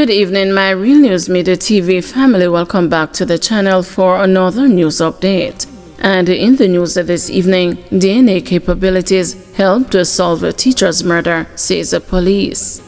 Good evening, my Real News Media TV family. Welcome back to the channel for another news update. And in the news this evening, DNA capabilities help to solve a teacher's murder, says the police.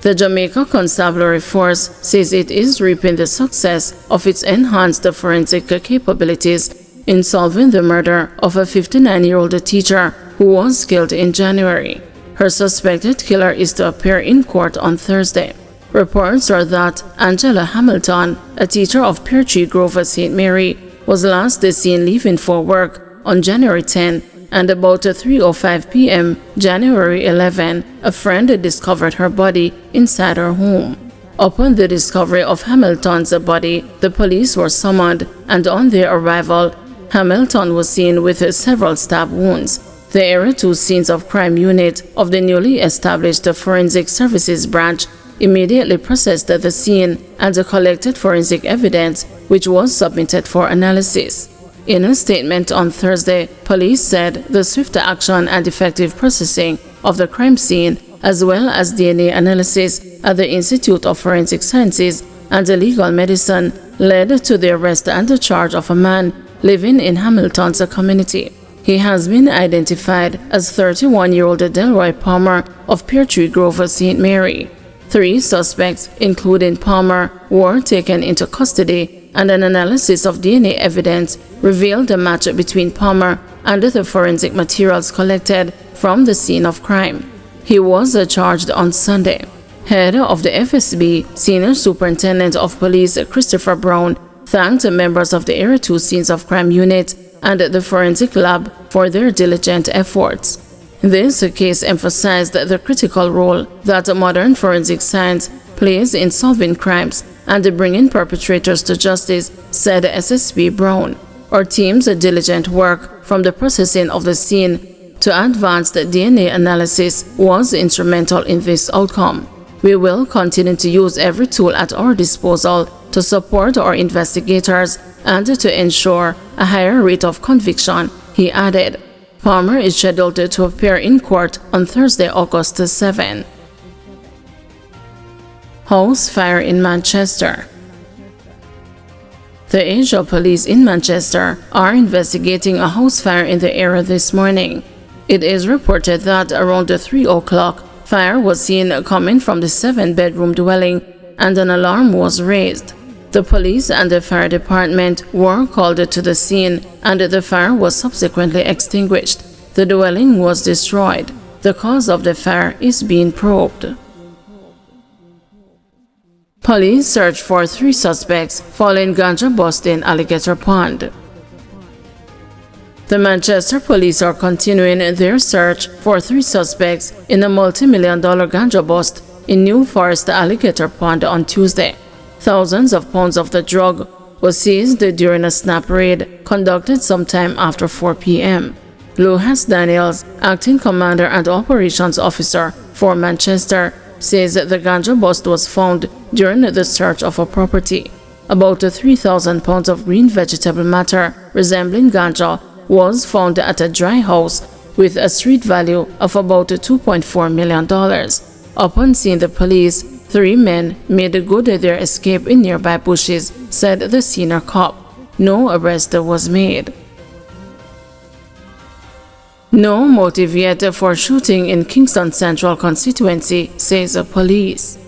The Jamaica Constabulary Force says it is reaping the success of its enhanced forensic capabilities in solving the murder of a 59-year-old teacher who was killed in January. Her suspected killer is to appear in court on Thursday. Reports are that Angela Hamilton, a teacher of Pear Tree Grove, St. Mary, was last seen leaving for work on January 10, and about 3:05 p.m. January 11, a friend discovered her body inside her home. Upon the discovery of Hamilton's body, the police were summoned, and on their arrival, Hamilton was seen with several stab wounds. The Area 2 Scenes of Crime Unit of the newly established Forensic Services Branch immediately processed the scene and collected forensic evidence, which was submitted for analysis. In a statement on Thursday, police said the swift action and effective processing of the crime scene, as well as DNA analysis at the Institute of Forensic Sciences and Legal Medicine, led to the arrest and the charge of a man living in Hamilton's community. He has been identified as 31-year-old Delroy Palmer of Pear Tree Grove, St. Mary. 3 suspects, including Palmer, were taken into custody, and an analysis of DNA evidence revealed a match between Palmer and the forensic materials collected from the scene of crime. He was charged on Sunday. Head of the FSB, Senior Superintendent of Police Christopher Brown, thanked members of the Area 2 Scenes of Crime Unit and the Forensic Lab for their diligent efforts. This case emphasized the critical role that modern forensic science plays in solving crimes and bringing perpetrators to justice, said SSP Brown. Our team's diligent work from the processing of the scene to advanced DNA analysis was instrumental in this outcome. We will continue to use every tool at our disposal to support our investigators and to ensure a higher rate of conviction, he added. Palmer is scheduled to appear in court on Thursday, August 7. House fire in Manchester. The Asia police in Manchester are investigating a house fire in the area this morning. It is reported that around 3 o'clock, fire was seen coming from the 7-bedroom dwelling and an alarm was raised. The police and the fire department were called to the scene and the fire was subsequently extinguished. The dwelling was destroyed. The cause of the fire is being probed. Police search for 3 suspects following Ganja bust in Alligator Pond. The Manchester police are continuing their search for 3 suspects in a multi-million-dollar Ganja bust in New Forest Alligator Pond on Tuesday. Thousands of pounds of the drug was seized during a snap raid conducted sometime after 4 p.m. Louis Daniels, acting commander and operations officer for Manchester, says the Ganja bust was found during the search of a property. About 3,000 pounds of green vegetable matter resembling Ganja was found at a dry house with a street value of about $2.4 million. Upon seeing the police, 3 men made good their escape in nearby bushes, said the senior cop. No arrest was made. No motive yet for shooting in Kingston Central constituency, says the police.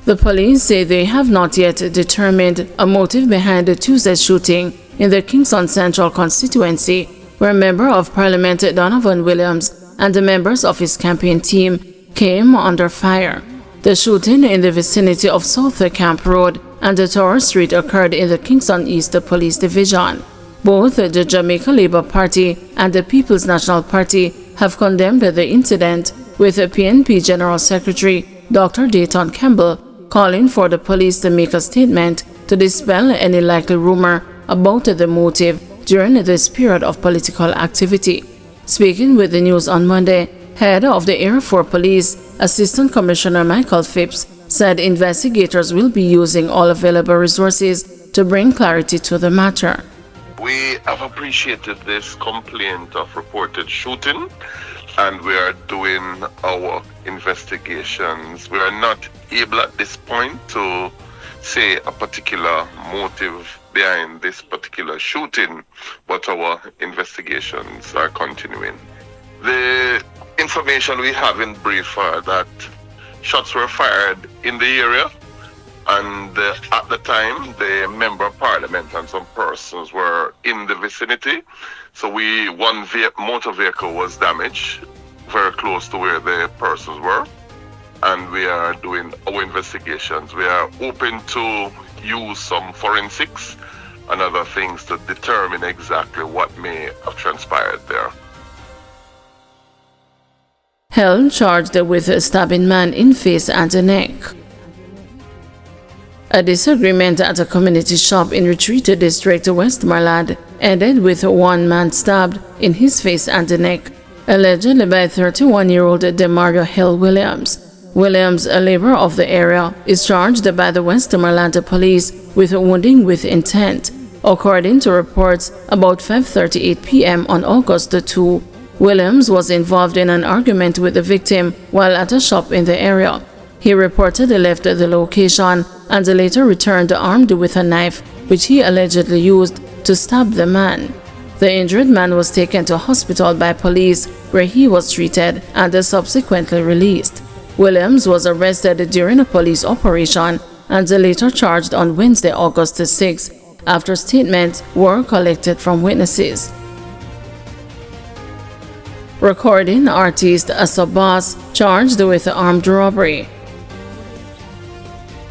The police say they have not yet determined a motive behind the Tuesday shooting in the Kingston Central constituency, where Member of Parliament Donovan Williams and the members of his campaign team came under fire. The shooting in the vicinity of South Camp Road and Tower Street occurred in the Kingston East Police Division. Both the Jamaica Labour Party and the People's National Party have condemned the incident, with PNP General Secretary Dr. Dayton Campbell calling for the police to make a statement to dispel any likely rumor about the motive during this period of political activity. Speaking with the news on Monday, head of the Area 4 Police, Assistant Commissioner Michael Phipps, said investigators will be using all available resources to bring clarity to the matter. We have appreciated this complaint of reported shooting, and we are doing our investigations. We are not able at this point to say a particular motive behind this particular shooting, but our investigations are continuing. The information we have in brief are that shots were fired in the area, and at the time the member of parliament and some persons were in the vicinity. So one motor vehicle was damaged very close to where the persons were, and we are doing our investigations. We are open to use some forensics and other things to determine exactly what may have transpired there. Held charged with stabbing man in face and neck. A disagreement at a community shop in Retreat District, Westmoreland, ended with one man stabbed in his face and neck, allegedly by 31-year-old Demario Hill Williams. Williams, a laborer of the area, is charged by the Westmoreland police with wounding with intent. According to reports, about 5:38 p.m. on August 2, Williams was involved in an argument with the victim while at a shop in the area. He reportedly left the location and later returned armed with a knife, which he allegedly used to stab the man. The injured man was taken to hospital by police, where he was treated and subsequently released. Williams was arrested during a police operation and later charged on Wednesday, August 6, after statements were collected from witnesses. Recording artist Asobas charged with armed robbery.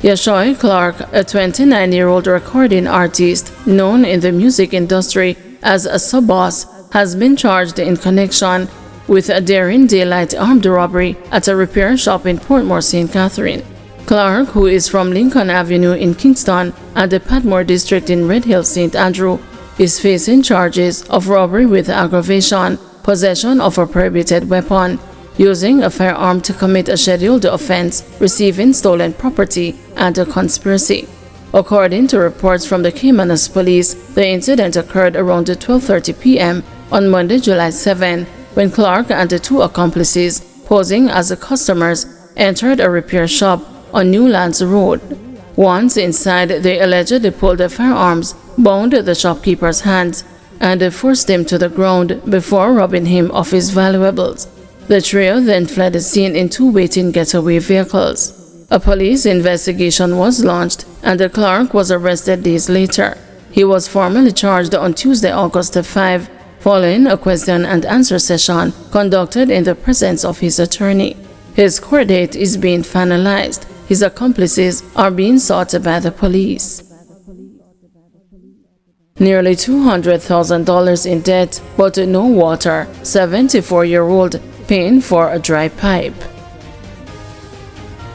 Yashoy Clark, a 29-year-old recording artist known in the music industry as Asobas, has been charged in connection with a daring daylight armed robbery at a repair shop in Portmore, St. Catherine. Clark, who is from Lincoln Avenue in Kingston and the Padmore district in Red Hill, St. Andrew, is facing charges of robbery with aggravation, possession of a prohibited weapon, using a firearm to commit a scheduled offense, receiving stolen property, and a conspiracy. According to reports from the Caymanas police, the incident occurred around 12:30 p.m. on Monday, July 7, when Clark and the two accomplices, posing as customers, entered a repair shop on Newlands Road. Once inside, they allegedly pulled the firearms, bound the shopkeeper's hands, and forced him to the ground before robbing him of his valuables. The trio then fled the scene in two waiting getaway vehicles. A police investigation was launched, and Clark was arrested days later. He was formally charged on Tuesday, August 5, following a question and answer session conducted in the presence of his attorney. His court date is being finalized. His accomplices are being sought by the police. Nearly $200,000 in debt, but no water. 74-year-old paying for a dry pipe.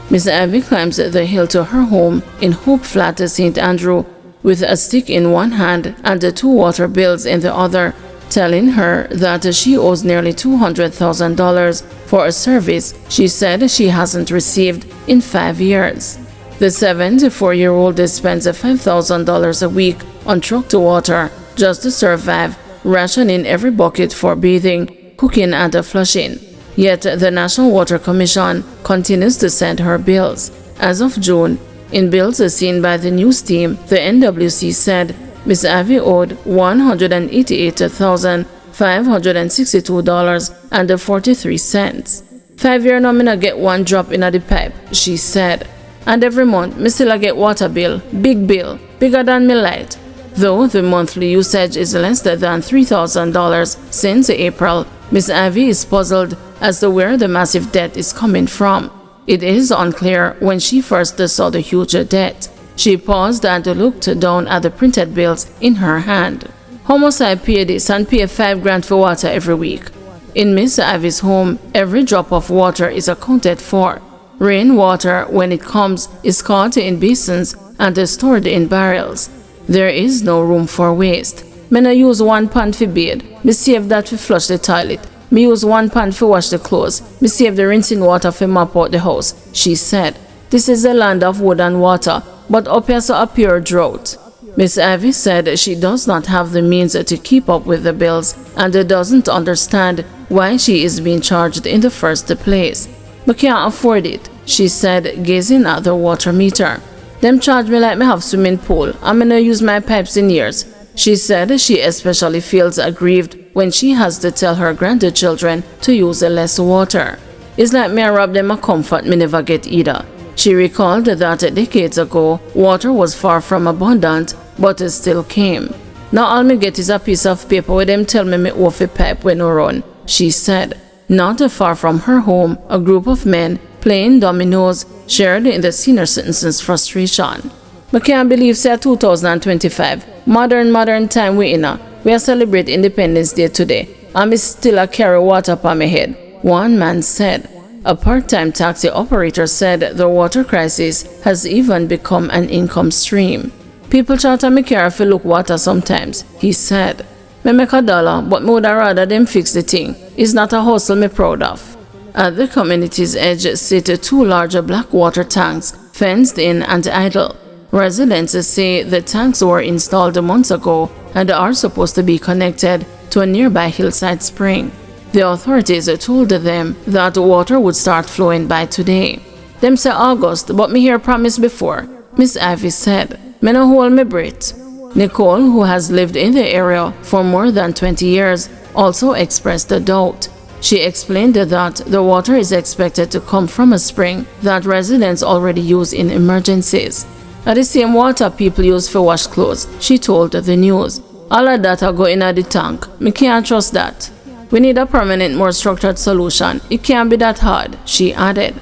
Miss Ivy climbs the hill to her home in Hope Flat, St. Andrew, with a stick in one hand and the two water bills in the other, telling her that she owes nearly $200,000 for a service she said she hasn't received in 5 years. The 74-year-old spends $5,000 a week on truck to water just to survive, rationing every bucket for bathing, cooking, and flushing. Yet the National Water Commission continues to send her bills. As of June, in bills seen by the news team, the NWC said Miss Ivy owed $188,562.43. 5 years now, me get one drop in the pipe, she said. And every month, me still get water bill, bigger than me light. Though the monthly usage is less than $3,000 since April, Miss Ivy is puzzled as to where the massive debt is coming from. It is unclear when she first saw the huge debt. She paused and looked down at the printed bills in her hand. How must I pay this and pay $5 grand for water every week? In Miss Ivy's home, every drop of water is accounted for. Rainwater, when it comes, is caught in basins and stored in barrels. There is no room for waste. Me no use one pan for bathe. Me save that for flush the toilet. Me use one pan for wash the clothes. Me save the rinsing water for mop out the house, she said. This is a land of wood and water, but up here so a pure drought. Miss Ivy said she does not have the means to keep up with the bills and doesn't understand why she is being charged in the first place. "But can't afford it," she said, gazing at the water meter. "Them charge me like me have swimming pool. I'm gonna use my pipes in years." She said she especially feels aggrieved when she has to tell her grandchildren to use less water. "It's like me rob them a comfort me never get either." She recalled that decades ago, water was far from abundant, but it still came. "Now all me get is a piece of paper where them tell me off a pipe when I run," she said. Not far from her home, a group of men playing dominoes shared in the senior citizen's frustration. "I can't believe say 2025, modern time we in a. We are celebrate Independence Day today, and me still a carry water upon my head," one man said. A part-time taxi operator said the water crisis has even become an income stream. "People charter me car if you look water sometimes," he said. "Me make $1, but me would rather them fix the thing. It's not a hustle me proud of." At the community's edge sit 2 large black water tanks, fenced in and idle. Residents say the tanks were installed months ago and are supposed to be connected to a nearby hillside spring. The authorities told them that water would start flowing by today. "Them say August, but me hear promise before," Miss Ivy said. "Me no hold me breath." Nicole, who has lived in the area for more than 20 years, also expressed a doubt. She explained that the water is expected to come from a spring that residents already use in emergencies. "The same water people use for wash clothes," she told the news. "All of that are going in the tank. Me can't trust that. We need a permanent, more structured solution. It can't be that hard," she added.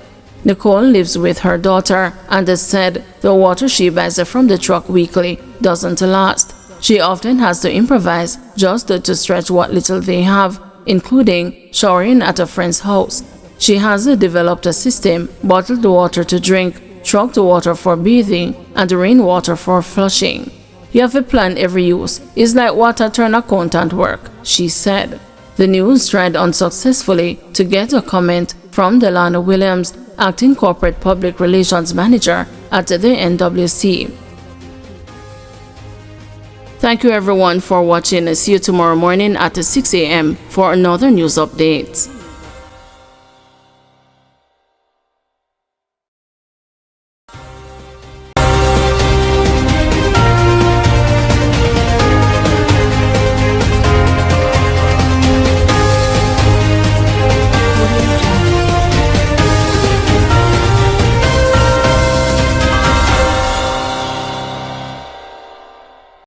Nicole lives with her daughter and said the water she buys from the truck weekly doesn't last. She often has to improvise just to stretch what little they have, including showering at a friend's house. She has developed a system: bottled water to drink, trucked water for bathing, and rainwater for flushing. "You have a plan every use. It's like water turn accountant work," she said. The news tried unsuccessfully to get a comment from Delana Williams, acting corporate public relations manager at the NWC. Thank you everyone for watching. See you tomorrow morning at 6 a.m. for another news update.